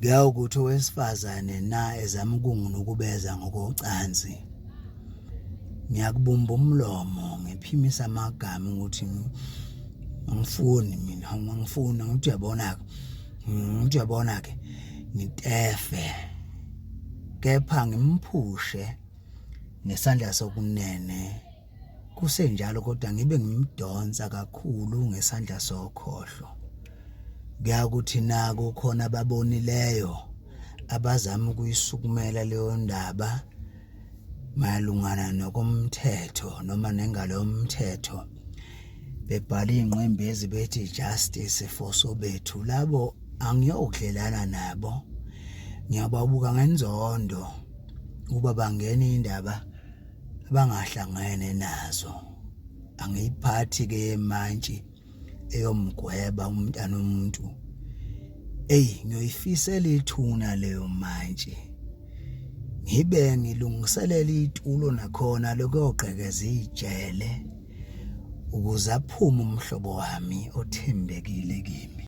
Kuyawukuthi owesifazane na ezama ukunginukubeza ngokocansi. Ngiyakubumba umlomo ngiphimisa amagama ukuthi angifuni mina, angifuni ukuthi uyabona ke ngitefe. Kepha ngimphushe nesandla sokunene kusenjalo kodwa ngibe ngimdonsa kakhulu ngesandla sokhohlo. Kuyakuthi nako khona ababonileyo abazama ukuyisukumela leyo ndaba malungana nokomthetho noma nengalo yomthetho bebhala ingqembezi bethi justice for Sobethu. Labo angiyokudlelana nabo, ngiyababuka ngenzondo uba bangena indaba abangahlangene nazo. Angiyiphathi ke manje eyomgweba umntana umuntu. Ngiyoyifisela ithuna leyo manje. Ngibe ngilungiselela itulo nakhona lokuyogqekeza ijele ukuze aphume umhlobo wami othembekile kimi.